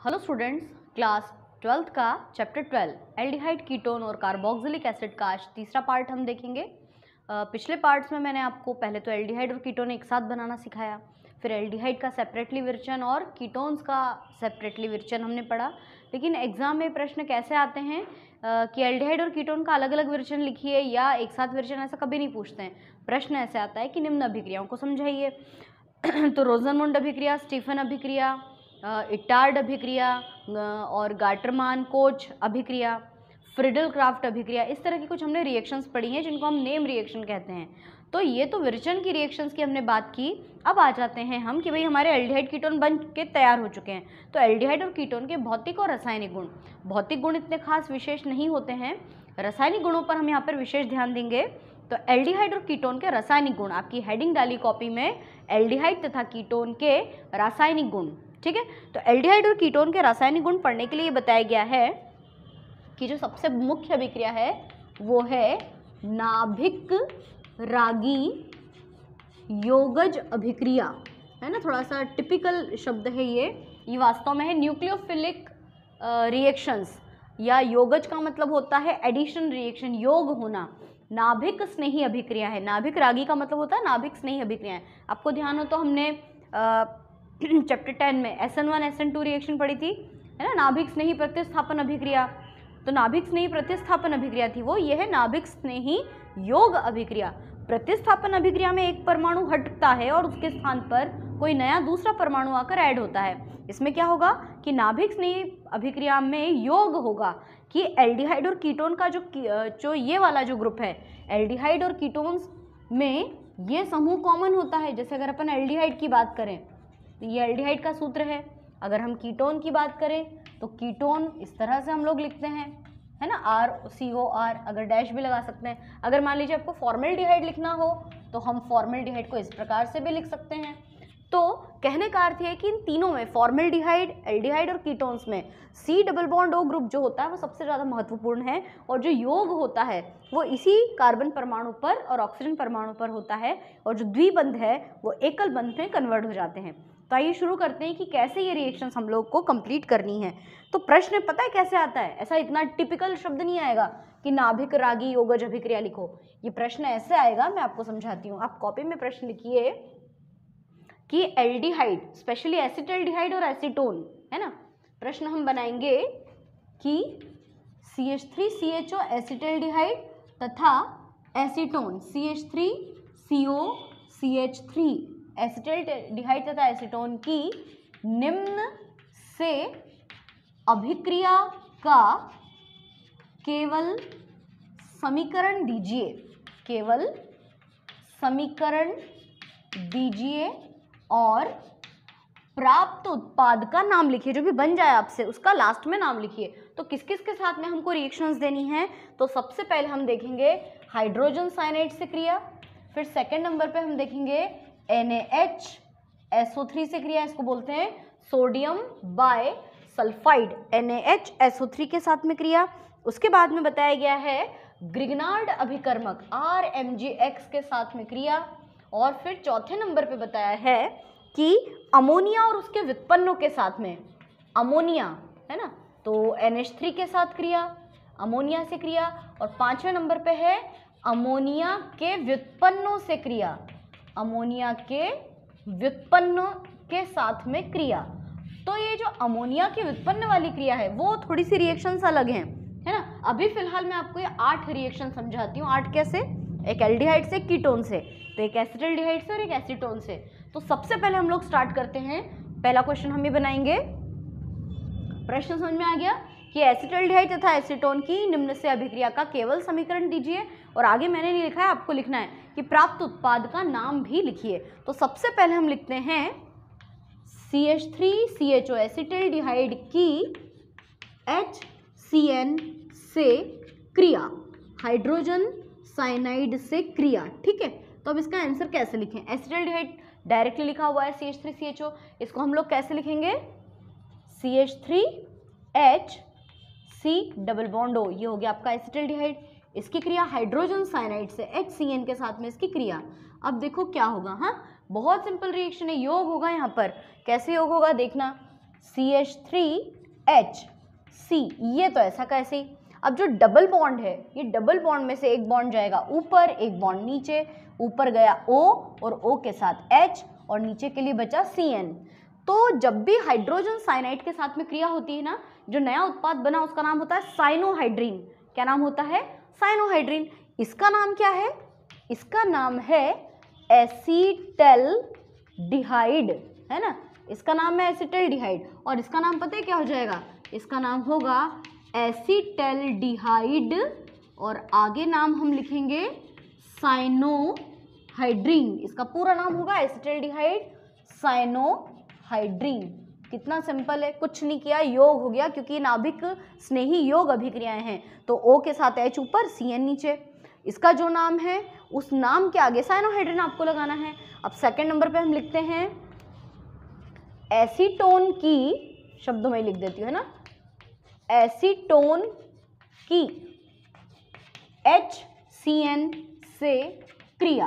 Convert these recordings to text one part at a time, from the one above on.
Hello students, class 12th का chapter 12 aldehyde ketone और carboxylic acid का आज तीसरा पार्ट हम देखेंगे। पिछले पार्ट्स में मैंने आपको पहले तो एल्डिहाइड और कीटोन एक साथ बनाना सिखाया, फिर एल्डिहाइड का सेपरेटली विरचन और कीटोन्स का सेपरेटली विरचन हमने पढ़ा। लेकिन एग्जाम में प्रश्न कैसे आते हैं कि एल्डिहाइड और कीटोन का अलग अलग विरचन लिखिए या एक साथ विरचन, ऐसा कभी नहीं पूछते हैं। प्रश्न ऐसे आता है कि निम्न अभिक्रियाओं को समझाइए। तो रोजनमुंड अभिक्रिया, स्टीफन अभिक्रिया, इटार्ड अभिक्रिया और गाटरमान कोच अभिक्रिया, फ्रिडल क्राफ्ट अभिक्रिया, इस तरह की कुछ हमने रिएक्शंस पढ़ी हैं जिनको हम नेम रिएक्शन कहते हैं। तो ये तो विरचन की रिएक्शंस की हमने बात की। अब आ जाते हैं हम कि भाई हमारे एल्डिहाइड कीटोन बन के तैयार हो चुके हैं। तो एल्डिहाइड और कीटोन के भौतिक और रासायनिक गुण, भौतिक गुण इतने खास विशेष नहीं होते हैं, रासायनिक गुणों पर हम यहाँ पर विशेष ध्यान देंगे। तो एल्डिहाइड और कीटोन के रासायनिक गुण, आपकी हेडिंग डाली कॉपी में एल्डिहाइड तथा कीटोन के रासायनिक गुण, ठीक है। तो एल्डिहाइड और कीटोन के रासायनिक गुण पढ़ने के लिए बताया गया है कि जो सबसे मुख्य अभिक्रिया है वो है नाभिक रागी योगज अभिक्रिया, है ना। थोड़ा सा टिपिकल शब्द है ये वास्तव में है न्यूक्लियोफिलिक रिएक्शंस, या योगज का मतलब होता है एडिशन रिएक्शन, योग होना। नाभिक स्नेही अभिक्रिया है, नाभिक रागी का मतलब होता है नाभिक स्नेही अभिक्रिया है। आपको ध्यान हो तो हमने चैप्टर 10 में SN1 SN2 रिएक्शन पढ़ी थी, है ना, नाभिक स्नेही प्रतिस्थापन अभिक्रिया। तो नाभिक स्नेही प्रतिस्थापन अभिक्रिया थी वो, ये है नाभिक स्नेही योग अभिक्रिया। प्रतिस्थापन अभिक्रिया में एक परमाणु हटता है और उसके स्थान पर कोई नया दूसरा परमाणु आकर ऐड होता है। इसमें क्या होगा कि नाभिक स्नेही अभिक्रिया में योग होगा कि एल्डिहाइड और कीटोन का जो ये वाला जो ग्रुप है, एल्डिहाइड और कीटोन्स में ये समूह कॉमन होता है। जैसे अगर अपन एल्डिहाइड की बात करें तो ये एल्डिहाइड का सूत्र है, अगर हम कीटोन की बात करें तो कीटोन इस तरह से हम लोग लिखते हैं, है ना, RCOR, अगर डैश भी लगा सकते हैं। अगर मान लीजिए आपको फॉर्मेल्डिहाइड लिखना हो तो हम फॉर्मेल्डिहाइड को इस प्रकार से भी लिख सकते हैं। तो कहने का अर्थ है कि इन तीनों में, फॉर्मेल्डिहाइड, एल्डिहाइड और कीटोन्स में C double bond O group जो होता है वो सबसे ज़्यादा महत्वपूर्ण है, और जो योग होता है वो इसी कार्बन परमाणु पर और ऑक्सीजन परमाणु पर होता है, और जो द्विबंध है वो एकल बंध में कन्वर्ट हो जाते हैं। तो आइए शुरू करते हैं कि कैसे ये रिएक्शंस हम लोग को कंप्लीट करनी है। तो प्रश्न पता है कैसे आता है, ऐसा इतना टिपिकल शब्द नहीं आएगा कि नाभिक रागी योगज अभिक्रिया लिखो। ये प्रश्न ऐसे आएगा, मैं आपको समझाती हूँ। आप कॉपी में प्रश्न लिखिए कि एल्डिहाइड, स्पेशली एसिटल्डिहाइड और एसीटोन, है ना, प्रश्न हम बनाएंगे कि CH3CHO एसिटल्डिहाइड तथा एसीटोन CH3COCH3 एसिटल्डिहाइड तथा एसीटोन की निम्न से अभिक्रिया का केवल समीकरण दीजिए, केवल समीकरण दीजिए और प्राप्त उत्पाद का नाम लिखिए। जो भी बन जाए आपसे उसका लास्ट में नाम लिखिए। तो किस किस के साथ में हमको रिएक्शंस देनी है, तो सबसे पहले हम देखेंगे हाइड्रोजन साइनाइड से क्रिया, फिर सेकंड नंबर पे हम देखेंगे NaHSO3 से क्रिया, इसको बोलते हैं सोडियम बाय सल्फाइड, NaHSO3 के साथ में क्रिया। उसके बाद में बताया गया है ग्रिग्नार्ड अभिकर्मक RMgX के साथ में क्रिया, और फिर चौथे नंबर पे बताया है कि अमोनिया और उसके व्युत्पन्नों के साथ में, अमोनिया, है ना, तो NH3 के साथ क्रिया, अमोनिया से क्रिया, और पांचवें नंबर पे है अमोनिया के व्युत्पन्नों से क्रिया, अमोनिया के व्युत्पन्नों के साथ में क्रिया। तो ये जो अमोनिया के व्युत्पन्न वाली क्रिया है वो थोड़ी सी रिएक्शंस अलग हैं, है ना। अभी फिलहाल मैं आपको ये 8 रिएक्शन समझाती हूँ। 8 कैसे, एक एल्डिहाइड से, कीटोन से, तो एक एसिटल्डिहाइड से और एक एसीटोन से। तो सबसे पहले हम लोग स्टार्ट करते हैं। पहला क्वेश्चन हम ये बनाएंगे, प्रश्न समझ में आ गया कि एसिटल्डिहाइड तथा एसीटोन की निम्न से अभिक्रिया का केवल समीकरण दीजिए, और आगे मैंने नहीं लिखा है, आपको लिखना है कि प्राप्त उत्पाद का नाम भी लिखिए। तो सबसे पहले हम लिखते हैं CH3CHO एसिटल्डिहाइड की HCN से क्रिया, हाइड्रोजन साइनाइड से क्रिया, ठीक है। तो अब इसका आंसर कैसे लिखें, एसिटल्डिहाइड डायरेक्टली लिखा हुआ है CH3CHO, इसको हम लोग कैसे लिखेंगे CH3HC डबल बॉन्ड O, ये हो गया आपका एसिटल्डिहाइड। इसकी क्रिया हाइड्रोजन साइनाइड से HCN के साथ में इसकी क्रिया। अब देखो क्या होगा, हाँ बहुत सिंपल रिएक्शन है, योग होगा यहाँ पर। कैसे योग होगा देखना, CH3HC, ये तो ऐसा कैसे ही। अब जो डबल बॉन्ड है, ये डबल बॉन्ड में से एक बॉन्ड जाएगा ऊपर, एक बॉन्ड नीचे, ऊपर गया O और O के साथ H और नीचे के लिए बचा CN। तो जब भी हाइड्रोजन साइनाइड के साथ में क्रिया होती है ना, जो नया उत्पाद बना उसका नाम होता है साइनोहाइड्रीन। क्या नाम होता है? साइनोहाइड्रीन। इसका नाम क्या है? इसका नाम है एसीटल्डिहाइड, है ना। इसका नाम है एसीटल्डिहाइड और इसका नाम पता है क्या हो जाएगा? इसका नाम होगा एसीटल्डिहाइड और आगे नाम हम लिखेंगे साइनोहाइड्रीन। इसका पूरा नाम होगा एसीटल्डिहाइड साइनोहाइड्रीन। कितना सिंपल है, कुछ नहीं किया, योग हो गया, क्योंकि नाभिक स्नेही योग अभिक्रियाएं हैं। तो O के साथ H ऊपर, CN नीचे। इसका जो नाम है उस नाम के आगे साइनोहाइड्रीन आपको लगाना है। अब सेकंड नंबर पे हम लिखते हैं एसीटोन की, शब्दों में लिख देती हूँ, है ना, एसीटोन की HCN से क्रिया,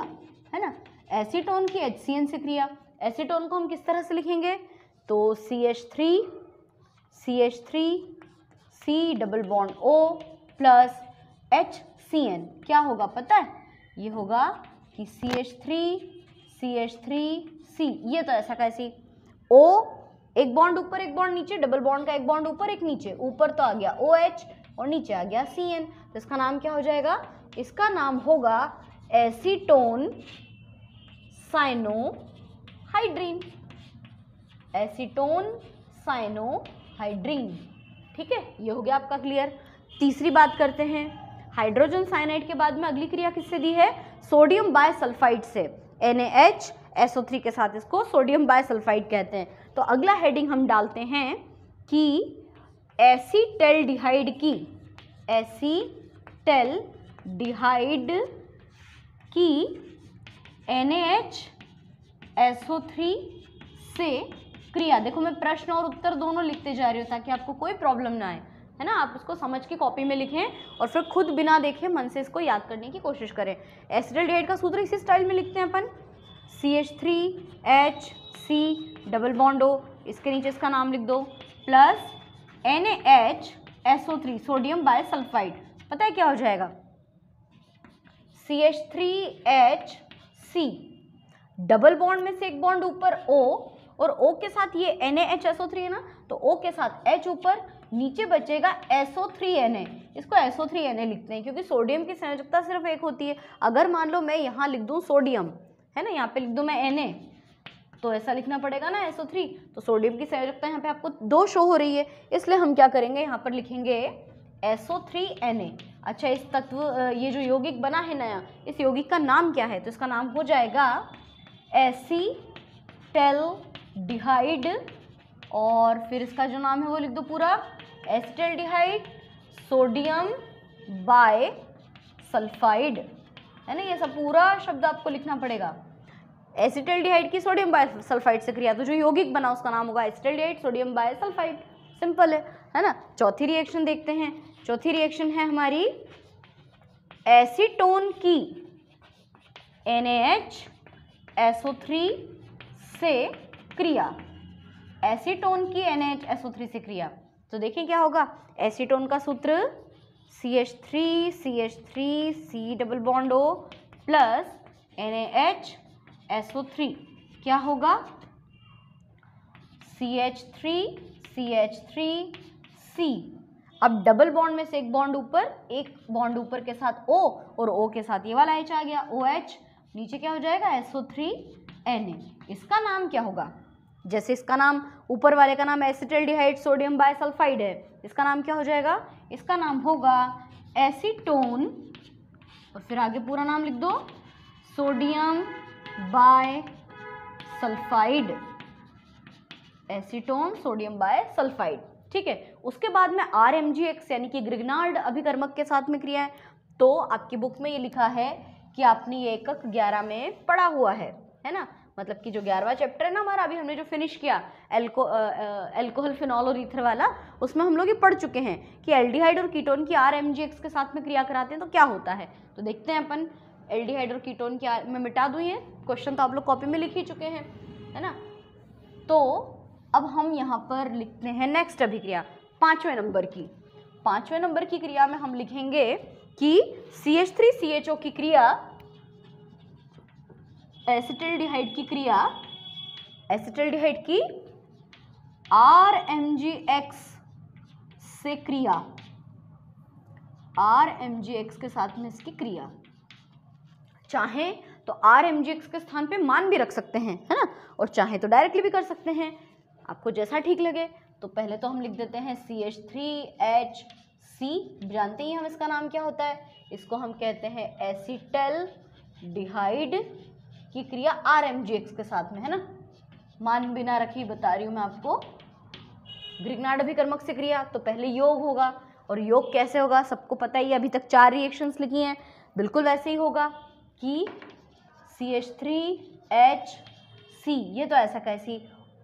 है ना, एसीटोन की HCN से क्रिया। एसीटोन को हम किस तरह से लिखेंगे? तो CH3 C double bond O plus HCN क्या होगा पता है? ये होगा कि CH3C, ये तो ऐसा कैसी, O एक बॉन्ड ऊपर एक बॉन्ड नीचे, डबल बॉन्ड का एक बॉन्ड ऊपर एक नीचे, ऊपर तो आ गया OH और नीचे आ गया CN। तो इसका नाम क्या हो जाएगा? इसका नाम होगा एसीटोन साइनोहाइड्रीन, एसीटोन साइनोहाइड्रीन। ठीक है, ये हो गया आपका क्लियर। तीसरी बात करते हैं, हाइड्रोजन साइनाइड के बाद में अगली क्रिया किससे दी है? सोडियम बायसल्फाइड से। NaHSO3 के साथ इसको सोडियम बायसल्फाइड कहते हैं। तो अगला हेडिंग हम डालते हैं कि एसीटल्डिहाइड की NaHSO3 से क्रिया। देखो मैं प्रश्न और उत्तर दोनों लिखते जा रही हूँ ताकि आपको कोई प्रॉब्लम ना आए, है ना। आप उसको समझ के कॉपी में लिखें और फिर खुद बिना देखे मन से इसको याद करने की कोशिश करें। एसिटल्डिहाइड का सूत्र इसी स्टाइल में लिखते हैं अपन, CH3HC डबल बॉन्ड O, इसके नीचे इसका नाम लिख दो, प्लस NaHSO3 सोडियम बायसल्फाइड। पता है क्या हो जाएगा? CH3HC डबल बॉन्ड में से एक बॉन्ड ऊपर O और O के साथ ये NaHSO3 है ना, तो O के साथ H ऊपर, नीचे बचेगा SO3Na। इसको SO3Na लिखते हैं क्योंकि सोडियम की संयोजकता सिर्फ एक होती है। अगर मान लो मैं यहाँ लिख दूँ सोडियम, है ना, यहाँ पे लिख दूँ मैं Na, तो ऐसा लिखना पड़ेगा ना SO3। तो सोडियम की संयोजकता यहाँ पे आपको 2 शो हो रही है, इसलिए हम क्या करेंगे, यहाँ पर लिखेंगे SO3Na। अच्छा, इस तत्व, ये जो यौगिक बना है नया, इस यौगिक का नाम क्या है? तो इसका नाम हो जाएगा एसीटल्डिहाइड और फिर इसका जो नाम है वो लिख दो पूरा, एसिटल्डिहाइड सोडियम बायसल्फाइड, है ना। ये सब पूरा शब्द आपको लिखना पड़ेगा। एसिटल्डिहाइड की सोडियम बायसल्फाइड से क्रिया, तो जो यौगिक बना उसका नाम होगा एसिटल्डिहाइड सोडियम बायसल्फाइड। सिंपल है ना। चौथी रिएक्शन देखते हैं। चौथी रिएक्शन है हमारी एसीटोन की NaHSO3 से क्रिया, एसीटोन की NaHSO3 से क्रिया। तो देखिए क्या होगा, एसीटोन का सूत्र CH3C double bond O plus NaHSO3 क्या होगा, CH3CH3C। अब डबल बॉन्ड में से एक बॉन्ड ऊपर, एक बॉन्ड ऊपर के साथ O और O के साथ ये वाला H आ गया, OH, नीचे क्या हो जाएगा SO3Na। इसका नाम क्या होगा? जैसे इसका नाम, ऊपर वाले का नाम एसिटल्डिहाइड सोडियम बायसल्फाइड है, इसका नाम क्या हो जाएगा? इसका नाम होगा एसीटोन और फिर आगे पूरा नाम लिख दो, sodium bisulphide, acetone sodium bisulphide. ठीक है, उसके बाद में RMgX यानी कि ग्रिग्नार्ड अभिकर्मक के साथ में क्रिया है। तो आपकी बुक में ये लिखा है कि आपने ये एकक 11 में पढ़ा हुआ है ना, मतलब कि जो 11वां चैप्टर है ना हमारा, अभी हमने जो फिनिश किया एल्कोहल फिनॉल और ईथर वाला, उसमें हम लोग ये पढ़ चुके हैं कि एल्डिहाइड और कीटोन की RMgX के साथ में क्रिया कराते हैं तो क्या होता है। तो देखते हैं अपन, एल्डिहाइड और कीटोन की मैं मिटा दूँ, ये क्वेश्चन तो आप लोग कॉपी में लिख ही चुके हैं, है ना। तो अब हम यहाँ पर लिखते हैं नेक्स्ट अभिक्रिया 5वें नंबर की। 5वें नंबर की क्रिया में हम लिखेंगे कि CH3CHO की क्रिया, एसिटिल्डिहाइड की क्रिया, एसिटिल्डिहाइड की RMgX से क्रिया, RMgX के साथ में इसकी क्रिया, चाहे तो RMgX के स्थान पे मान भी रख सकते हैं, है ना, और चाहे तो डायरेक्टली भी कर सकते हैं, आपको जैसा ठीक लगे। तो पहले तो हम लिख देते हैं CH3HC, जानते ही हम इसका नाम क्या होता है, इसको हम कहते हैं एसिटल्डिहाइड की क्रिया RMgX के साथ में, है ना, मान बिना रखी बता रही हूँ मैं आपको। ग्रिग्नार्ड अभिकर्मक से क्रिया तो पहले योग होगा, और योग कैसे होगा सबको पता ही है, अभी तक 4 रिएक्शंस लिखी हैं, बिल्कुल वैसे ही होगा कि CH3HC, ये तो ऐसा कैसी,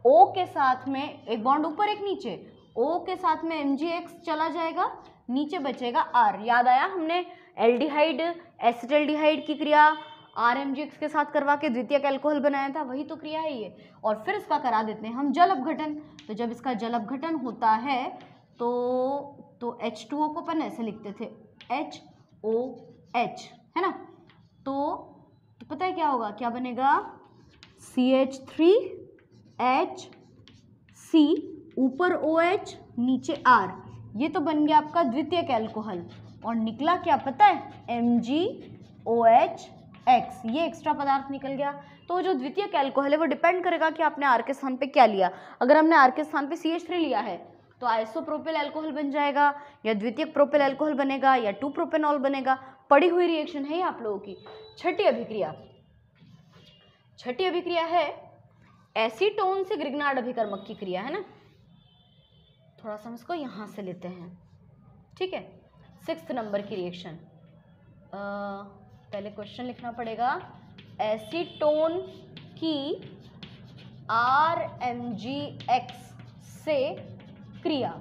O के साथ में एक बॉन्ड ऊपर एक नीचे, O के साथ में MgX चला जाएगा, नीचे बचेगा R। याद आया, हमने एल्डिहाइड एसिटल्डिहाइड की क्रिया RMgX के साथ करवा के द्वितीयक अल्कोहल बनाया था, वही तो क्रिया है ये। और फिर इसका करा देते हैं हम जल अपघटन। तो जब इसका जल अपघटन होता है तो H2O को अपन ऐसे लिखते थे HOH, है ना, तो पता है क्या होगा, क्या बनेगा, CH3HC, ऊपर OH नीचे R, ये तो बन गया आपका द्वितीयक अल्कोहल, और निकला क्या पता है, MgOH, ये एक्स्ट्रा पदार्थ निकल गया। तो जो द्वितीयक अल्कोहल है वो डिपेंड करेगा कि आपने R के स्थान पे क्या लिया। अगर हमने R के स्थान पे CH3 लिया है तो आइसोप्रोपिल अल्कोहल बन जाएगा, या द्वितीयक प्रोपिल अल्कोहल बनेगा, या 2-प्रोपेनॉल बनेगा। पड़ी हुई रिएक्शन है ये आप लोगों की। छठी अभिक्रिया है एसीटोन से ग्रिग्नार्ड अभिकर्मक की क्रिया, है ना, थोड़ा सा हम इसको यहाँ से लेते हैं, ठीक है। 6th नंबर की रिएक्शन, पहले क्वेश्चन लिखना पड़ेगा, एसीटोन की RMgX से क्रिया,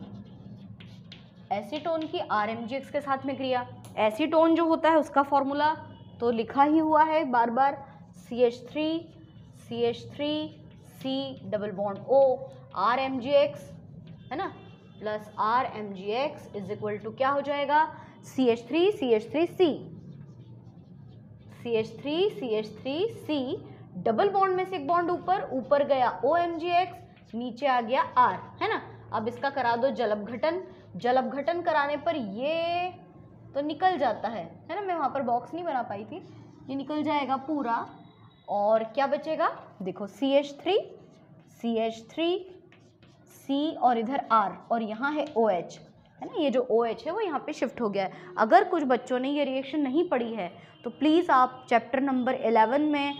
एसीटोन की RMgX के साथ में क्रिया। एसीटोन जो होता है उसका फॉर्मूला तो लिखा ही हुआ है बार बार, CH3 double bond O RMgX, है ना, plus RMgX is equal to क्या हो जाएगा, CH3C डबल बॉन्ड में से एक बॉन्ड ऊपर गया OMgX, नीचे आ गया R, है ना। अब इसका करा दो जल अपघटन कराने पर ये तो निकल जाता है ना, मैं वहाँ पर बॉक्स नहीं बना पाई थी, ये निकल जाएगा पूरा, और क्या बचेगा, देखो CH3 C और इधर R, और यहाँ है OH, है ना, ये जो OH है वो यहाँ पे शिफ्ट हो गया है। अगर कुछ बच्चों ने ये रिएक्शन नहीं पढ़ी है तो प्लीज़ आप चैप्टर नंबर 11 में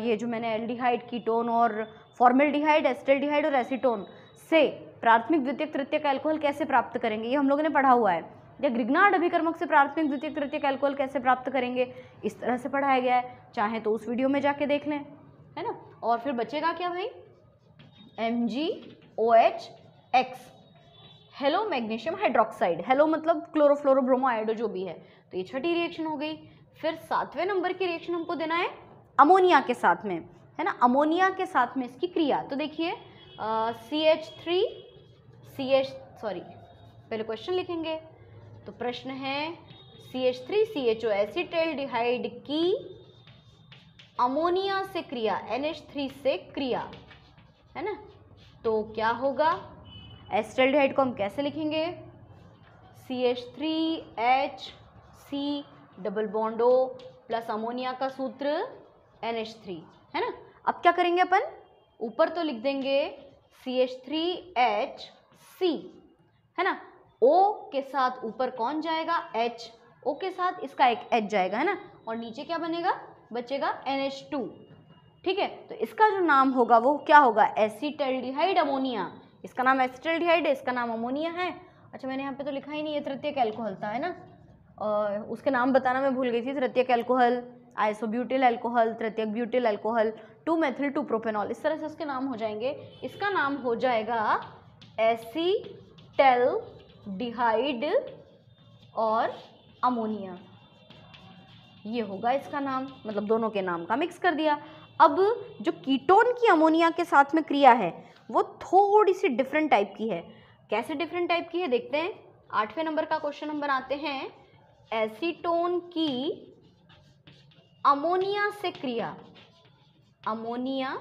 ये जो मैंने एल्डिहाइड, कीटोन और फॉर्मेल्डिहाइड, एसिटल्डिहाइड और एसीटोन से प्राथमिक द्वितीयक तृतीयक अल्कोहल कैसे प्राप्त करेंगे, ये हम लोगों ने पढ़ा हुआ है। या ग्रिग्नार्ड अभिकर्मक से प्राथमिक द्वितीयक तृतीयक अल्कोहल कैसे प्राप्त करेंगे, इस तरह से पढ़ाया गया है, चाहे तो उस वीडियो में जाके देख लें, है ना। और फिर बचेगा क्या भाई, MgOH, hello magnesium hydroxide, hello मतलब क्लोरोफ्लोरोब्रोमो आयोडो जो भी है। तो ये छठी रिएक्शन हो गई। फिर 7वें नंबर की रिएक्शन हमको देना है अमोनिया के साथ में, है ना, अमोनिया के साथ में इसकी क्रिया। तो देखिए पहले क्वेश्चन लिखेंगे। तो प्रश्न है CH3CHO एसिटल्डिहाइड की अमोनिया से क्रिया, NH3 से क्रिया, है ना। तो क्या होगा, एसिटल्डिहाइड को हम कैसे लिखेंगे, CH3HC double bond O plus ammonia का सूत्र NH3, है ना। अब क्या करेंगे अपन, ऊपर तो लिख देंगे CH3HC, है ना, O के साथ ऊपर कौन जाएगा, H, O के साथ इसका एक H जाएगा, है ना, और नीचे क्या बनेगा, बचेगा NH2, ठीक है। तो इसका जो नाम होगा वो क्या होगा, एसिटल्डिहाइड अमोनिया। इसका नाम एसिटल्डिहाइड है, इसका नाम अमोनिया है। अच्छा मैंने यहाँ पे तो लिखा ही नहीं है, तृतीयक अल्कोहल था, है ना, और उसके नाम बताना मैं भूल गई थी। तृतीयक अल्कोहल, आइसोब्यूटिल अल्कोहल, तृतीयक ब्यूटिल अल्कोहल, 2-मेथिल-2-प्रोपेनॉल, इस तरह से उसके नाम हो जाएंगे। इसका नाम हो जाएगा एसिटल्डिहाइड और अमोनिया, ये होगा इसका नाम, मतलब दोनों के नाम का मिक्स कर दिया। अब जो कीटोन की अमोनिया के साथ में क्रिया है वो थोड़ी सी डिफरेंट टाइप की है। कैसे डिफरेंट टाइप की है देखते हैं। 8वें नंबर का क्वेश्चन हम बनाते हैं, एसीटोन की अमोनिया से क्रिया, अमोनिया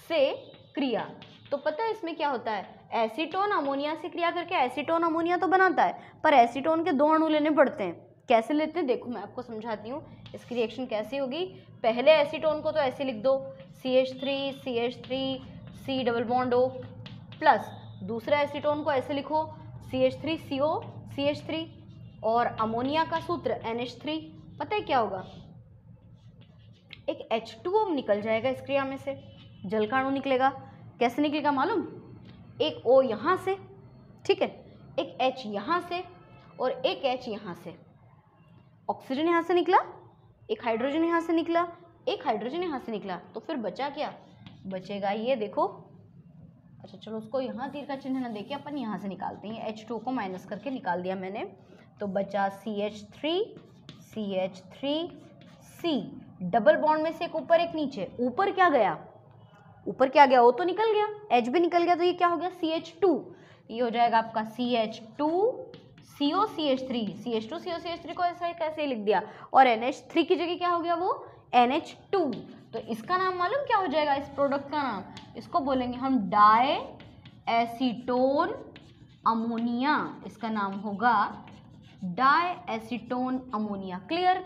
से क्रिया। तो पता है इसमें क्या होता है, एसीटोन अमोनिया से क्रिया करके एसीटोन अमोनिया तो बनाता है, पर एसीटोन के 2 अणु लेने पड़ते हैं। कैसे लेते हैं देखो मैं आपको समझाती हूँ इसकी रिएक्शन कैसी होगी। पहले एसीटोन को तो ऐसे लिख दो, CH3 CH3 C double bond O, plus दूसरा एसीटोन को ऐसे लिखो CH3 CO CH3, और अमोनिया का सूत्र NH3। पता है क्या होगा, एक H2O निकल जाएगा इस क्रिया में से, जल का अणु निकलेगा। कैसे निकलेगा मालूम, एक O यहाँ से, ठीक है, एक H यहाँ से और एक H यहाँ से। ऑक्सीजन यहाँ से निकला, एक हाइड्रोजन यहाँ से निकला, एक हाइड्रोजन यहाँ से निकला, तो फिर बचा क्या, बचेगा ये देखो। अच्छा चलो उसको यहाँ तीर का चिन्ह ना देके अपन यहाँ से निकालते हैं, H2 को माइनस करके निकाल दिया मैंने, तो बचा CH3 C डबल बॉन्ड में से एक ऊपर एक नीचे। ऊपर क्या गया, ऊपर क्या गया, वो तो निकल गया, H भी निकल गया, तो ये क्या हो गया CH2। ये हो जाएगा आपका CH2 CO CH3, CH2 CO CH3 को ऐसा कैसे लिख दिया, और NH3 की जगह क्या हो गया वो NH2। तो इसका नाम मालूम क्या हो जाएगा, इस प्रोडक्ट का नाम, इसको बोलेंगे हम डाई एसीटोन अमोनिया। इसका नाम होगा डाई एसीटोन अमोनिया। क्लियर।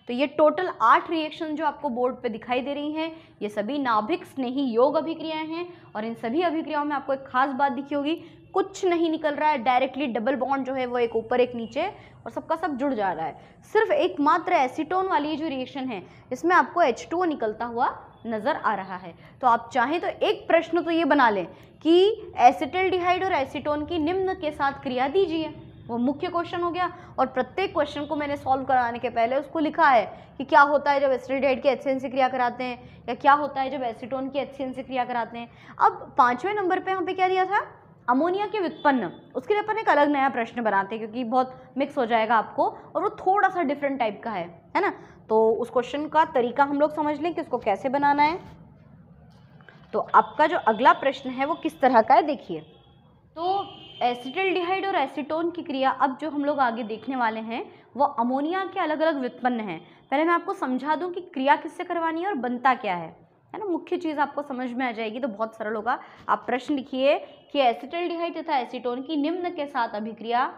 तो ये टोटल 8 रिएक्शन जो आपको बोर्ड पे दिखाई दे रही हैं, ये सभी नाभिक स्नेही योग अभिक्रियाएं हैं, और इन सभी अभिक्रियाओं में आपको एक खास बात दिखी होगी, कुछ नहीं निकल रहा है डायरेक्टली, डबल बॉन्ड जो है वो एक ऊपर एक नीचे और सबका सब जुड़ जा रहा है। सिर्फ एकमात्र एसीटोन वाली जो रिएक्शन है इसमें आपको H2O निकलता हुआ नजर आ रहा है। तो आप चाहें तो एक प्रश्न तो ये बना लें कि एसिटिल्डिहाइड और एसीटोन की निम्न के साथ क्रिया दीजिए, वो मुख्य क्वेश्चन हो गया। और प्रत्येक क्वेश्चन को मैंने सॉल्व कराने के पहले उसको लिखा है कि क्या होता है जब एसिटिल्डिहाइड की HCN से क्रिया कराते हैं, या क्या होता है जब एसीटोन की HCN से क्रिया कराते हैं। अब 5वें नंबर पे यहाँ पे क्या दिया था, अमोनिया के व्युत्पन्न, उसके लिए अपन एक अलग नया प्रश्न बनाते हैं क्योंकि बहुत मिक्स हो जाएगा आपको, और वो थोड़ा सा डिफरेंट टाइप का है ना। तो उस क्वेश्चन का तरीका हम लोग समझ लें कि उसको कैसे बनाना है। तो आपका जो अगला प्रश्न है वो किस तरह का है देखिए। तो एसिटिल्डिहाइड और एसीटोन की क्रिया अब जो हम लोग आगे देखने वाले हैं वो अमोनिया के अलग अलग व्युत्पन्न हैं। पहले मैं आपको समझा दूं कि क्रिया किससे करवानी है और बनता क्या है ना। मुख्य चीज़ आपको समझ में आ जाएगी तो बहुत सरल होगा। आप प्रश्न लिखिए कि एसिटिल्डिहाइड तथा एसीटोन की निम्न के साथ अभिक्रिया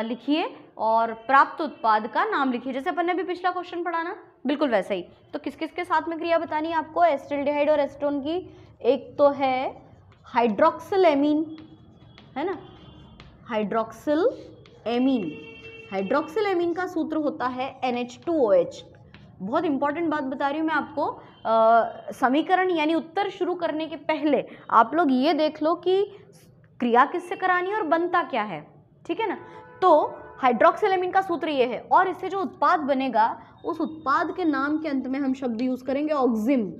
लिखिए और प्राप्त उत्पाद का नाम लिखिए, जैसे अपन ने भी पिछला क्वेश्चन पढ़ा ना, बिल्कुल वैसे ही। तो किस किस के साथ में क्रिया बतानी है आपको एसिटिल्डिहाइड और एसीटोन की। एक तो है हाइड्रोक्सिल एमीन, है ना, हाइड्रोक्सिल एमीन। हाइड्रोक्सिल एमीन का सूत्र होता है NH2OH। बहुत इंपॉर्टेंट बात बता रही हूँ मैं आपको। समीकरण यानी उत्तर शुरू करने के पहले आप लोग ये देख लो कि क्रिया किससे करानी है और बनता क्या है, ठीक है ना। तो हाइड्रोक्सिल एमीन का सूत्र ये है, और इससे जो उत्पाद बनेगा उस उत्पाद के नाम के अंत में हम शब्द यूज करेंगे ऑक्सिम।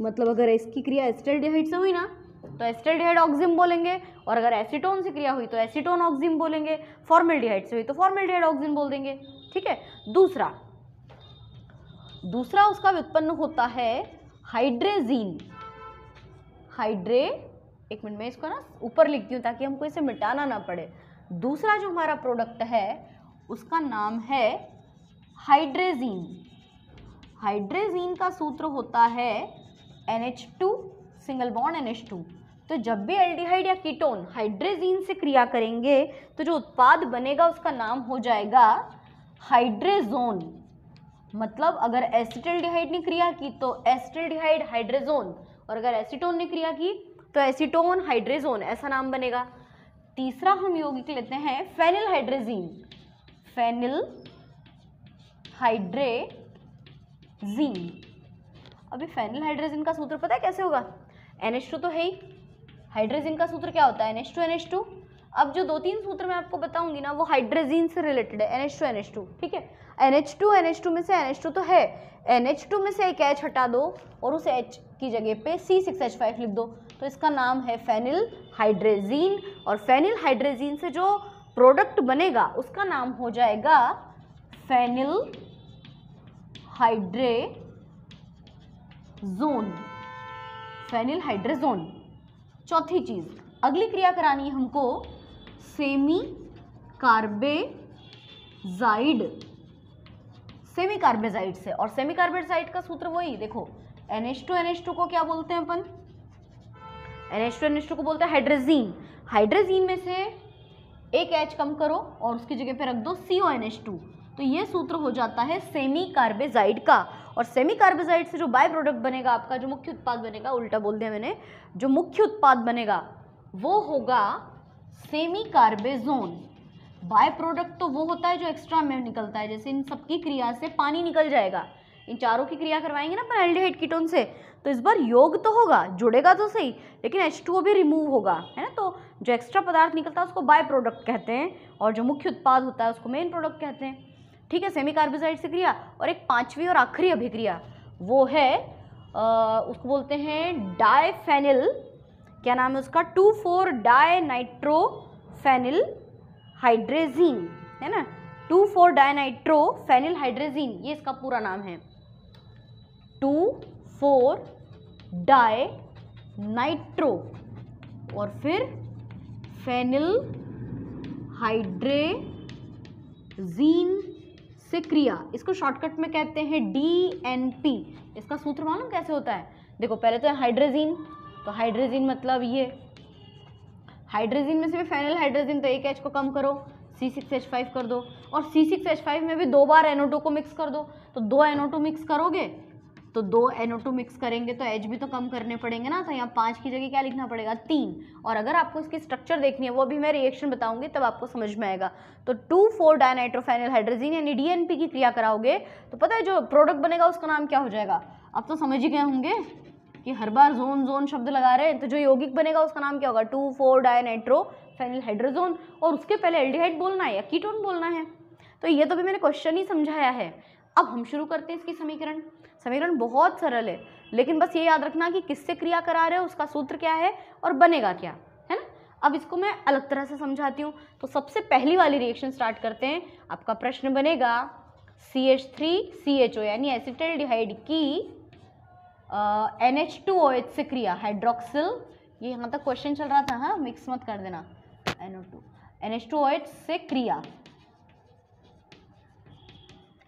मतलब अगर इसकी क्रिया एसिटिल्डिहाइड से हुई ना तो एसिटिल्डिहाइड ऑक्सिम बोलेंगे, और अगर एसीटोन से क्रिया हुई तो एसीटोन ऑक्सिम बोलेंगे, फॉर्मेल्डिहाइड से हुई तो फॉर्मेल्डिहाइड ऑक्सिम बोल देंगे, ठीक है। दूसरा उसका व्युत्पन्न होता है हाइड्रेजीन। एक मिनट में इसको ना ऊपर लिखती हूँ ताकि हमको इसे मिटाना ना पड़े। दूसरा जो हमारा प्रोडक्ट है उसका नाम है हाइड्रेजीन। हाइड्रेजीन का सूत्र होता है NH2 सिंगल बॉन्ड NH2। तो जब भी एल्डिहाइड या कीटोन हाइड्रेजीन से क्रिया करेंगे तो जो उत्पाद बनेगा उसका नाम हो जाएगा हाइड्रेजोन। मतलब अगर एसिटिल्डिहाइड ने क्रिया की तो एसिटिल्डिहाइड हाइड्रेजोन, और अगर एसीटोन ने क्रिया की तो एसीटोन हाइड्रेजोन, ऐसा नाम बनेगा। तीसरा हम यौगिक लेते हैं फेनिल हाइड्रेजीन। फेनिल हाइड्रेजीन। अभी फेनिल हाइड्रेजीन का सूत्र पता है कैसे होगा, NH2 तो है ही, हाइड्रेजीन का सूत्र क्या होता है NH2। अब जो 2-3 सूत्र मैं आपको बताऊंगी ना वो हाइड्रेजीन से रिलेटेड है, NH2 ठीक है। NH2 में से NH2 तो है, NH2 में से एक H हटा दो और उस H की जगह पे C6H5 लिख दो, तो इसका नाम है फेनिल हाइड्रेजीन। और फेनिल हाइड्रेजीन से जो प्रोडक्ट बनेगा उसका नाम हो जाएगा फेनिल हाइड्रेजीन। जोन, फेनिल हाइड्रोजोन। चौथी चीज, अगली क्रिया करानी है हमको सेमी कार्बेजाइड, सेमी कार्बेजाइड से। और सेमी कार्बेजाइड का सूत्र वही देखो, NH2 को क्या बोलते हैं अपन, NH2 को बोलते हैं हाइड्रोजीन। हाइड्रोजीन में से एक H कम करो और उसकी जगह पे रख दो CONH2, तो ये सूत्र हो जाता है सेमी कार्बेजाइड का। और सेमी कार्बेजाइड से जो बाय प्रोडक्ट बनेगा आपका, जो मुख्य उत्पाद बनेगा, उल्टा बोल दिया मैंने, जो मुख्य उत्पाद बनेगा वो होगा सेमी कार्बेजोन। बाय प्रोडक्ट तो वो होता है जो एक्स्ट्रा में निकलता है, जैसे इन सबकी क्रिया से पानी निकल जाएगा। इन चारों की क्रिया करवाएंगे ना अपन एल्डिहाइड कीटोन से, तो इस बार योग तो होगा, जुड़ेगा तो सही, लेकिन H2O भी रिमूव होगा, है ना। तो जो एक्स्ट्रा पदार्थ निकलता है उसको बाय प्रोडक्ट कहते हैं, और जो मुख्य उत्पाद होता है उसको मेन प्रोडक्ट कहते हैं। ठीक है, सेमी कार्बोजाइड से क्रिया। और एक पांचवी और आखिरी अभिक्रिया वो है उसको बोलते हैं डायफेनिल, क्या नाम है उसका, 2,4-डायनाइट्रोफेनिल हाइड्रेजीन, है ना, 2,4-डायनाइट्रोफेनिल हाइड्रेजीन, ये इसका पूरा नाम है, 2,4-डायनाइट्रो और फिर फेनिल हाइड्रेजीन से क्रिया। इसको शॉर्टकट में कहते हैं DNP। इसका सूत्र मालूम कैसे होता है, देखो पहले तो है हाइड्रोजीन, तो हाइड्रोजीन मतलब ये, हाइड्रोजीन में से भी फेनिल हाइड्रोजीन, तो एक H को कम करो, C6H5 कर दो, और C6H5 में भी 2 बार NO2 को मिक्स कर दो, तो 2 NO2 मिक्स करोगे तो 2 NO2 मिक्स करेंगे तो H भी तो कम करने पड़ेंगे ना, तो यहाँ 5 की जगह क्या लिखना पड़ेगा, 3। और अगर आपको इसकी स्ट्रक्चर देखनी है वो भी मैं रिएक्शन बताऊंगी तब आपको समझ में आएगा। तो 2,4-डायनाइट्रोफेनिल हाइड्रोजीन यानी DNP की क्रिया कराओगे तो पता है जो प्रोडक्ट बनेगा उसका नाम क्या हो जाएगा, अब तो समझ ही गए होंगे कि हर बार जोन जोन शब्द लगा रहे हैं, तो जो यौगिक बनेगा उसका नाम क्या होगा, 2,4-डायनाइट्रोफेनिल हाइड्रोजोन। और उसके पहले एल्डिहाइड बोलना है या कीटोन बोलना है, तो ये तो भी मैंने क्वेश्चन ही समझाया है। अब हम शुरू करते हैं इसकी समीकरण। समीकरण बहुत सरल है, लेकिन बस ये याद रखना कि किससे क्रिया करा रहे हो, उसका सूत्र क्या है और बनेगा क्या, है ना। अब इसको मैं अलग तरह से समझाती हूँ। तो सबसे पहली वाली रिएक्शन स्टार्ट करते हैं। आपका प्रश्न बनेगा CH3CHO यानी एसिटाल्डिहाइड की NH2OH से क्रिया, हाइड्रोक्सिल, ये यहाँ तक क्वेश्चन चल रहा था, हाँ मिक्स मत कर देना, NH2OH से क्रिया,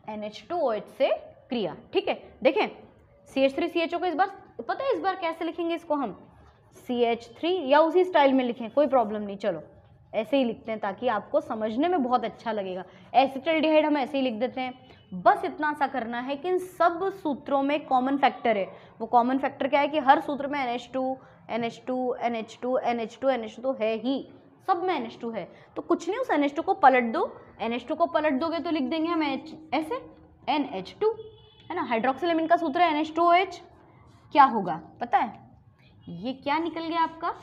NH2OH से क्रिया। ठीक है, देखें CH3CHO को इस बार पता है, इस बार कैसे लिखेंगे इसको हम, CH3 या उसी स्टाइल में लिखें, कोई प्रॉब्लम नहीं, चलो ऐसे ही लिखते हैं ताकि आपको समझने में बहुत अच्छा लगेगा। एसिटाल्डिहाइड हम ऐसे ही लिख देते हैं। बस इतना सा करना है कि इन सब सूत्रों में कॉमन फैक्टर है। वो कॉमन फैक्टर क्या है कि हर सूत्र में NH2 NH2 NH2 NH2 NH2 है ही, सब में NH2 है। तो कुछ नहीं, उस NH2 को पलट दो, NH2 को पलट दोगे तो लिख देंगे हम ऐसे NH2, है ना। हाइड्रोक्सिल अमीन का सूत्र है NH2OH, क्या होगा पता है, ये क्या निकल गया आपका,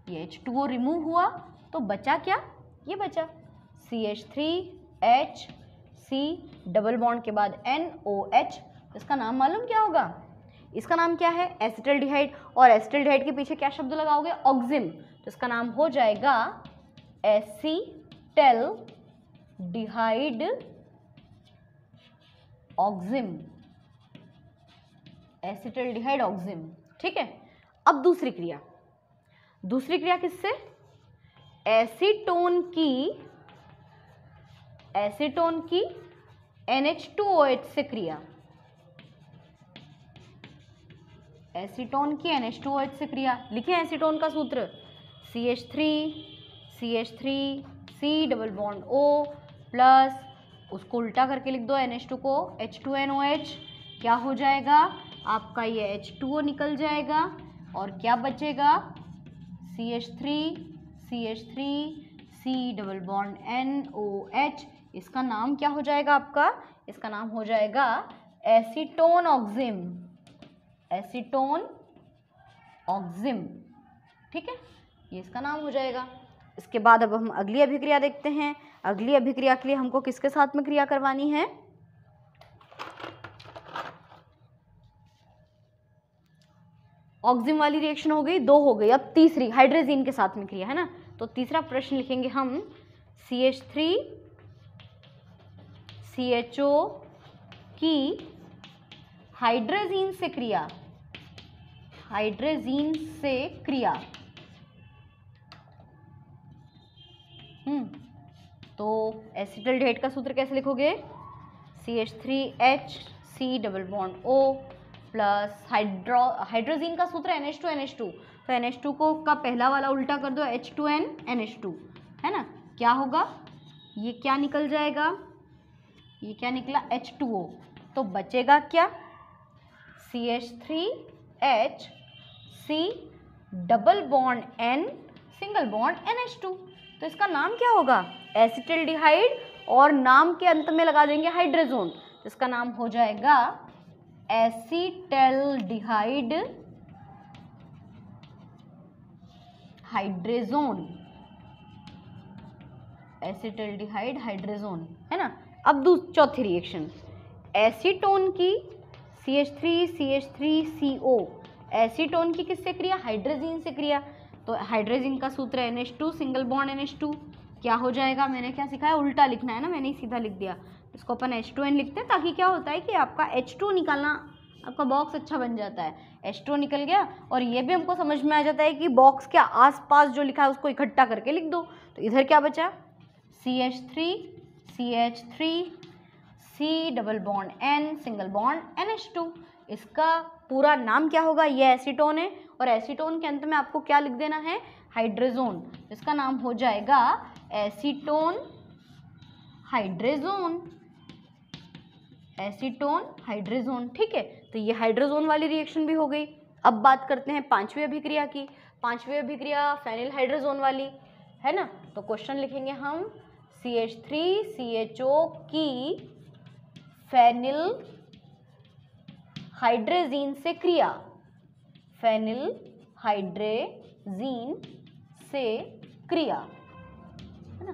ये H2O रिमूव हुआ तो बचा क्या, ये बचा CH3HC डबल बॉन्ड के बाद NOH। इसका नाम मालूम क्या होगा, इसका नाम क्या है, एसिटाल्डिहाइड। और एसिटाल्डिहाइड के पीछे क्या शब्द लगाओगे, ऑक्सिम, तो इसका नाम हो जाएगा एसिटाल्डिहाइड ऑक्सिम, एसिटाल्डिहाइड ऑक्सिम। ठीक है, अब दूसरी क्रिया, दूसरी क्रिया किससे, एसीटोन की NH2OH से क्रिया, एसीटोन की NH2OH से क्रिया। लिखें एसीटोन का सूत्र CH3C double bond O plus, उसको उल्टा करके लिख दो NH2 को H2NOH, क्या हो जाएगा आपका, ये H2O निकल जाएगा और क्या बचेगा CH3C डबल बॉन्ड NOH। इसका नाम क्या हो जाएगा आपका, इसका नाम हो जाएगा एसीटोन ऑक्सिम, एसीटोन ऑक्सिम। ठीक है, ये इसका नाम हो जाएगा। इसके बाद अब हम अगली अभिक्रिया देखते हैं। अगली अभिक्रिया के लिए हमको किसके साथ में क्रिया करवानी है, ऑक्सिम वाली रिएक्शन हो गई, 2 हो गई, अब तीसरी हाइड्रोजीन के साथ में क्रिया, है ना। तो तीसरा प्रश्न लिखेंगे हम CH3CHO की हाइड्रोजीन से क्रिया, हाइड्रोजीन से क्रिया। तो एसिटल्डिहाइड का सूत्र कैसे लिखोगे? CH3H C double bond O plus hydrazine का सूत्र NH2NH2, तो NH2 को का पहला वाला उल्टा कर दो H2N NH2, है ना। क्या होगा? ये क्या निकल जाएगा? ये क्या निकला? H2O। तो बचेगा क्या? CH3H C double bond N single bond NH2। तो इसका नाम क्या होगा? एसिटल्डिहाइड, और नाम के अंत में लगा देंगे हाइड्रोजोन, तो इसका नाम हो जाएगा एसिटल्डिहाइड हाइड्रोजोन, एसिटल्डिहाइड हाइड्रोजोन, है ना। अब चौथी रिएक्शन, एसीटोन की CH3CH3CO, एसीटोन की किससे क्रिया? हाइड्रोजीन से क्रिया। तो हाइड्रोजीन का सूत्र NH2 सिंगल बॉन्ड NH2, क्या हो जाएगा? मैंने क्या सिखाया? उल्टा लिखना है ना, मैंने सीधा लिख दिया। इसको अपन H2N लिखते हैं, ताकि क्या होता है कि आपका H2 निकालना, आपका बॉक्स अच्छा बन जाता है। H2 निकल गया, और ये भी हमको समझ में आ जाता है कि बॉक्स के आसपास जो लिखा है उसको इकट्ठा करके लिख दो। तो इधर क्या बचा? CH3 CH3 C double bond N single bond NH2। इसका पूरा नाम क्या होगा? ये एसीटोन है, और एसीटोन के अंत में आपको क्या लिख देना है? हाइड्रोजोन। इसका नाम हो जाएगा एसीटोन हाइड्रोजोन, एसीटोन हाइड्रोजोन। ठीक है, तो ये हाइड्रोजोन वाली रिएक्शन भी हो गई। अब बात करते हैं पांचवी अभिक्रिया की। पांचवी अभिक्रिया फेनिल हाइड्रोजोन वाली, है ना। तो क्वेश्चन लिखेंगे हम, CH3CHO की फेनिल हाइड्रोजीन से क्रिया, फेनिल हाइड्रोजीन से क्रिया, है ना।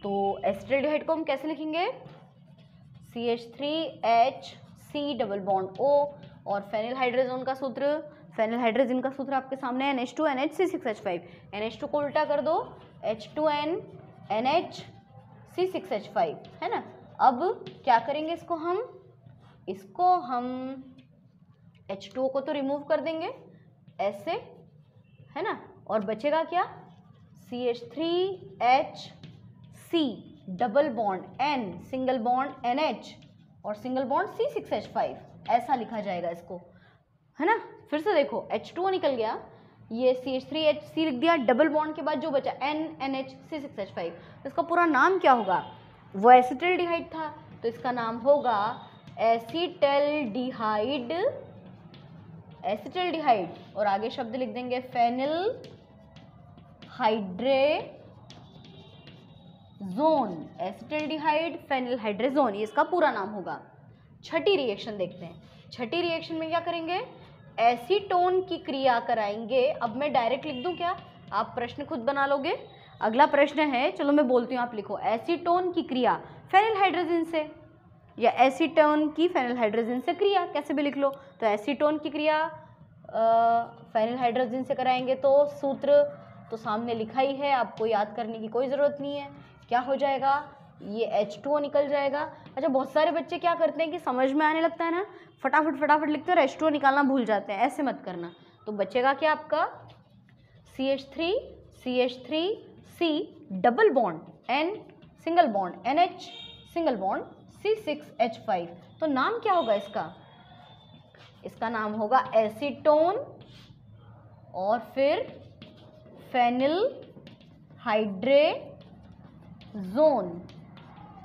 तो एसिटल्डिहाइड को हम कैसे लिखेंगे? CH3HC डबल बॉन्ड O, और फेनिल हाइड्रोजन का सूत्र, फेनिल हाइड्रोजन का सूत्र आपके सामने है NH2NH C6H5। NH2 को उल्टा कर दो H2N NH C6H5, है ना। अब क्या करेंगे? इसको हम H2O को तो रिमूव कर देंगे ऐसे, है ना, और बचेगा क्या? CH3HC double bond N single bond NH और सिंगल बॉन्ड C6H5, ऐसा लिखा जाएगा इसको, है ना। फिर से देखो, H2O निकल गया, ये CH3HC लिख दिया, डबल बॉन्ड के बाद जो बचा NNH C6H5, तो इसका पूरा नाम क्या होगा? वो एसिटल्डिहाइड था, तो इसका नाम होगा एसिटल्डिहाइड, एसिटल्डिहाइड, और आगे शब्द लिख देंगे phenyl hydrazone, acetaldehyde phenyl hydrazone, ये इसका पूरा नाम होगा। छठी रिएक्शन देखते हैं। छठी रिएक्शन में क्या करेंगे? एसीटोन की क्रिया कराएंगे। अब मैं डायरेक्ट लिख दूं क्या? आप प्रश्न खुद बना लोगे। अगला प्रश्न है, चलो मैं बोलती हूँ, आप लिखो, एसीटोन की क्रिया फेनिल हाइड्रोजन से, या एसीटोन की फेनिल हाइड्रोजन से क्रिया, कैसे भी लिख लो। तो एसीटोन की क्रिया फेनिल हाइड्रोजन से कराएंगे, तो सूत्र तो सामने लिखा ही है, आपको याद करने की कोई ज़रूरत नहीं है। क्या हो जाएगा? ये H2O निकल जाएगा। अच्छा, बहुत सारे बच्चे क्या करते हैं कि समझ में आने लगता है ना, फटाफट लिखते हैं और H2O निकालना भूल जाते हैं, ऐसे मत करना। तो बचेगा क्या आपका? CH3C double bond N single bond NH single bond C6H5। तो नाम क्या होगा इसका? इसका नाम होगा एसीटोन और फिर phenyl hydrazone,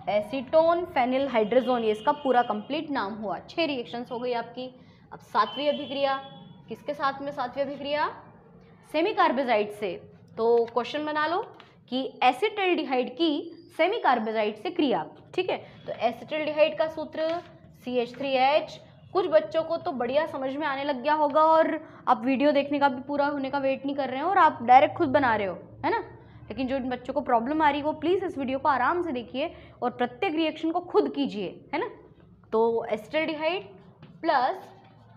acetone phenyl hydrazone, ये इसका पूरा कंप्लीट नाम हुआ। 6 रिएक्शंस हो गई आपकी। अब सातवीं अभिक्रिया, किसके साथ में सातवीं अभिक्रिया? सेमी कार्बेजाइड से। तो क्वेश्चन बना लो कि एसिटल्डिहाइड की सेमी कार्बेजाइड से क्रिया, ठीक है। तो एसिटल्डिहाइड का सूत्र CH3H। कुछ बच्चों को तो बढ़िया समझ में आने लग गया होगा और आप वीडियो देखने का भी पूरा होने का वेट नहीं कर रहे हो और आप डायरेक्ट खुद बना रहे हो, है ना। लेकिन जो इन बच्चों को प्रॉब्लम आ रही है वो प्लीज़ इस वीडियो को आराम से देखिए और प्रत्येक रिएक्शन को खुद कीजिए, है ना। तो एसिटल्डिहाइड प्लस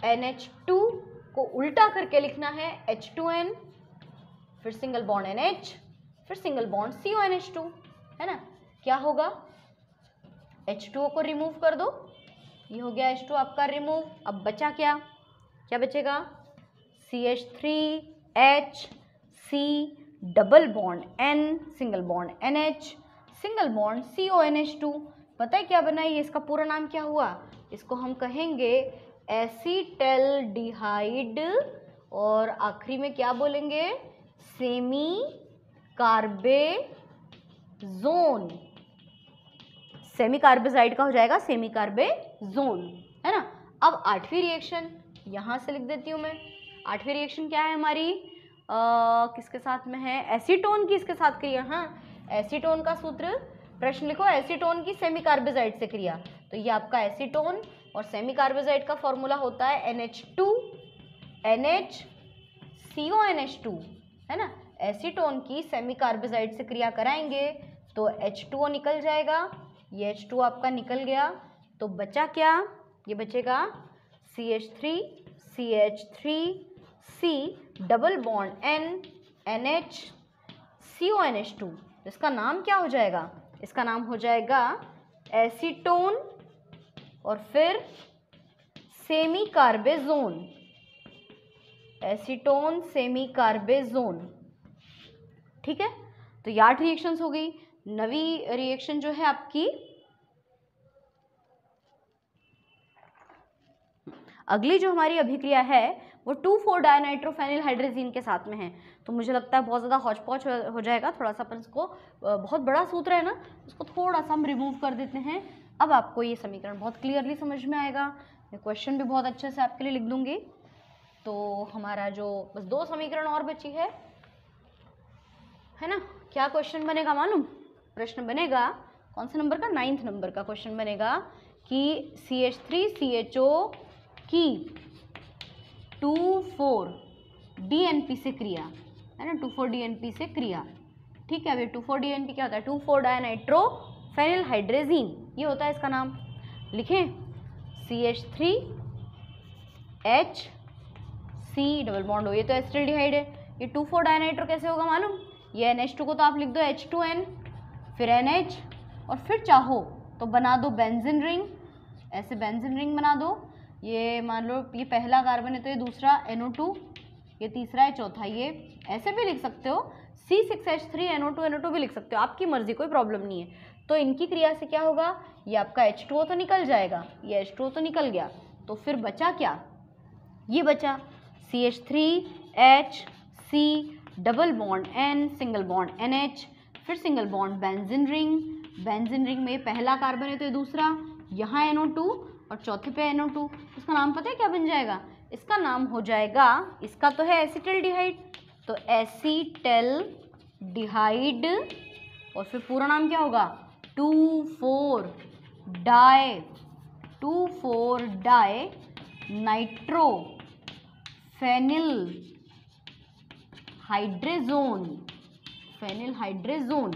NH2 को उल्टा करके लिखना है H2N, फिर सिंगल बॉन्ड NH, फिर सिंगल बॉन्ड CONH2, है ना। क्या होगा? H2O को रिमूव कर दो, ये हो गया H2 आपका रिमूव। अब बचा क्या, क्या बचेगा, CH3H C double bond N single bond NH single bond CONH2। पता है क्या बना, ये इसका पूरा नाम क्या हुआ, इसको हम कहेंगे एसीटल्डिहाइड और आखिरी में क्या बोलेंगे, सेमी कार्बेजोन। सेमी कार्बेजाइड का हो जाएगा सेमी कार्बेजोन, है ना। अब आठवीं रिएक्शन यहाँ से लिख देती हूँ मैं। आठवीं रिएक्शन क्या है हमारी, किसके साथ में है, एसीटोन की इसके साथ क्रिया। हाँ, एसीटोन का सूत्र प्रश्न लिखो, एसीटोन की सेमी कार्बेजाइड से क्रिया। तो ये आपका एसीटोन और सेमी कार्बेजाइड का फॉर्मूला होता है NH2 NHCONH2, है ना। एसीटोन की सेमी कार्बेजाइड से क्रिया कराएंगे तो H2O निकल जाएगा, ये H2 आपका निकल गया। तो बचा क्या, ये बचेगा CH3CH3C double bond N NH CONH2। इसका नाम क्या हो जाएगा, इसका नाम हो जाएगा एसीटोन और फिर semi carbazone, acetone semi carbazone. ठीक है, तो ये 8 रिएक्शंस हो गई। नवी रिएक्शन जो है आपकी, अगली जो हमारी अभिक्रिया है वो 2,4-डायनाइट्रोफेनिल हाइड्रोजीन के साथ में है। तो मुझे लगता है बहुत ज़्यादा हौच-पौच हो जाएगा, थोड़ा सा अपन इसको, बहुत बड़ा सूत्र है ना, उसको थोड़ा सा हम रिमूव कर देते हैं। अब आपको ये समीकरण बहुत क्लियरली समझ में आएगा। मैं क्वेश्चन भी बहुत अच्छे से आपके लिए लिख दूंगी। तो हमारा जो बस 2 समीकरण और बची है ना। क्या क्वेश्चन बनेगा मालूम, प्रश्न बनेगा कौन से नंबर का, 9th नंबर का क्वेश्चन बनेगा कि CH3CHO की 2,4-DNP से क्रिया, है ना, 2,4-DNP से क्रिया। ठीक है, अभी 2,4-DNP क्या होता है, 2,4-डायनाइट्रोफेनिल हाइड्रोजीन, ये होता है इसका नाम। लिखें CH3HC डबल बॉन्ड हो, ये तो एसिटाल्डिहाइड है। ये 2,4-डायनाइट्रो कैसे होगा मालूम, ये NH2 को तो आप लिख दो H2N, फिर NH, और फिर चाहो तो बना दो बेंजीन रिंग, ऐसे बेंजीन रिंग बना दो। ये मान लो ये पहला कार्बन है तो ये दूसरा NO2, ये तीसरा है, चौथा ये, ऐसे भी लिख सकते हो, C6H3NO2 भी लिख सकते हो, आपकी मर्जी, कोई प्रॉब्लम नहीं है। तो इनकी क्रिया से क्या होगा, ये आपका H2O तो निकल जाएगा, ये H2O तो निकल गया, तो फिर बचा क्या, ये बचा CH3HC double bond N single bond NH, फिर single bond benzene ring. Benzene ring में पहला कार्बन है तो ये दूसरा, यहाँ NO2 और चौथे पे NO2। इसका नाम पता है क्या बन जाएगा, इसका नाम हो जाएगा, इसका तो है एसिटल्डिहाइड, तो एसिटल्डिहाइड, और फिर पूरा नाम क्या होगा, 2,4-डाई नाइट्रोफेनिल हाइड्रेजोन, फेनिल हाइड्रेजोन।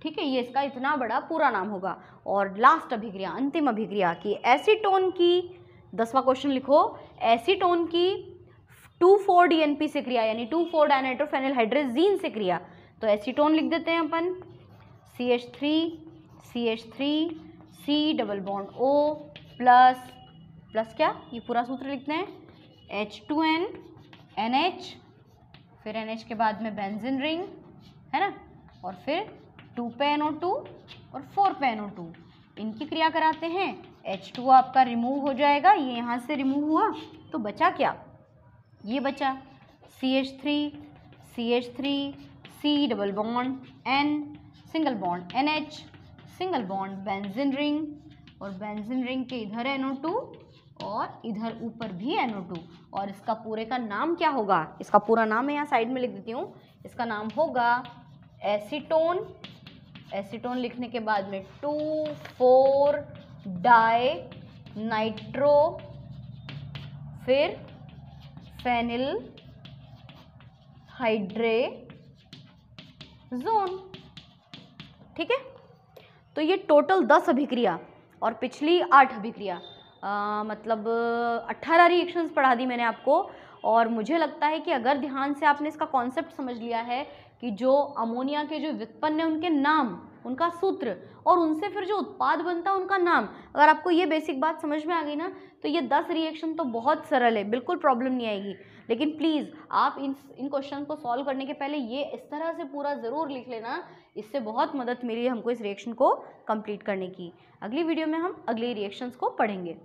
ठीक है, ये इसका इतना बड़ा पूरा नाम होगा। और लास्ट अभिक्रिया, अंतिम अभिक्रिया की एसीटोन की, 10वां क्वेश्चन लिखो, एसीटोन की 2,4-DNP से क्रिया, यानी 2,4-डायनाइट्रोफेनिल हाइड्रोजीन से क्रिया। तो एसीटोन लिख देते हैं अपन, CH3 double bond O plus क्या, ये पूरा सूत्र लिखते हैं, H2N NH, फिर NH के बाद में बेंजीन रिंग, है ना, और फिर 2 पे NO2 और 4 पे NO2, इनकी क्रिया कराते हैं। H2O आपका रिमूव हो जाएगा, ये यहाँ से रिमूव हुआ, तो बचा क्या, ये बचा CH3 double bond N single bond NH single bond benzene ring, और बेंजीन रिंग के इधर NO2 और इधर ऊपर भी NO2, और इसका पूरे का नाम क्या होगा, इसका पूरा नाम मैं यहाँ साइड में लिख देती हूँ, इसका नाम होगा एसीटोन। एसीटोन लिखने के बाद में 2,4-डाई नाइट्रो, फिर फेनिल हाइड्रेजोन। ठीक है, तो ये टोटल 10 अभिक्रिया और पिछली 8 अभिक्रिया, मतलब 18 रिएक्शंस पढ़ा दी मैंने आपको। और मुझे लगता है कि अगर ध्यान से आपने इसका कॉन्सेप्ट समझ लिया है कि जो अमोनिया के जो व्युत्पन्न है उनके नाम उनका सूत्र और उनसे फिर जो उत्पाद बनता है उनका नाम। अगर आपको ये बेसिक बात समझ में आ गई ना तो ये 10 रिएक्शन तो बहुत सरल है, बिल्कुल प्रॉब्लम नहीं आएगी। लेकिन प्लीज़ आप इन क्वेश्चन को सॉल्व करने के पहले ये इस तरह से पूरा ज़रूर लिख लेना, इससे बहुत मदद मिली है हमको इस रिएक्शन को कंप्लीट करने की। अगली वीडियो में हम अगले रिएक्शंस को पढ़ेंगे।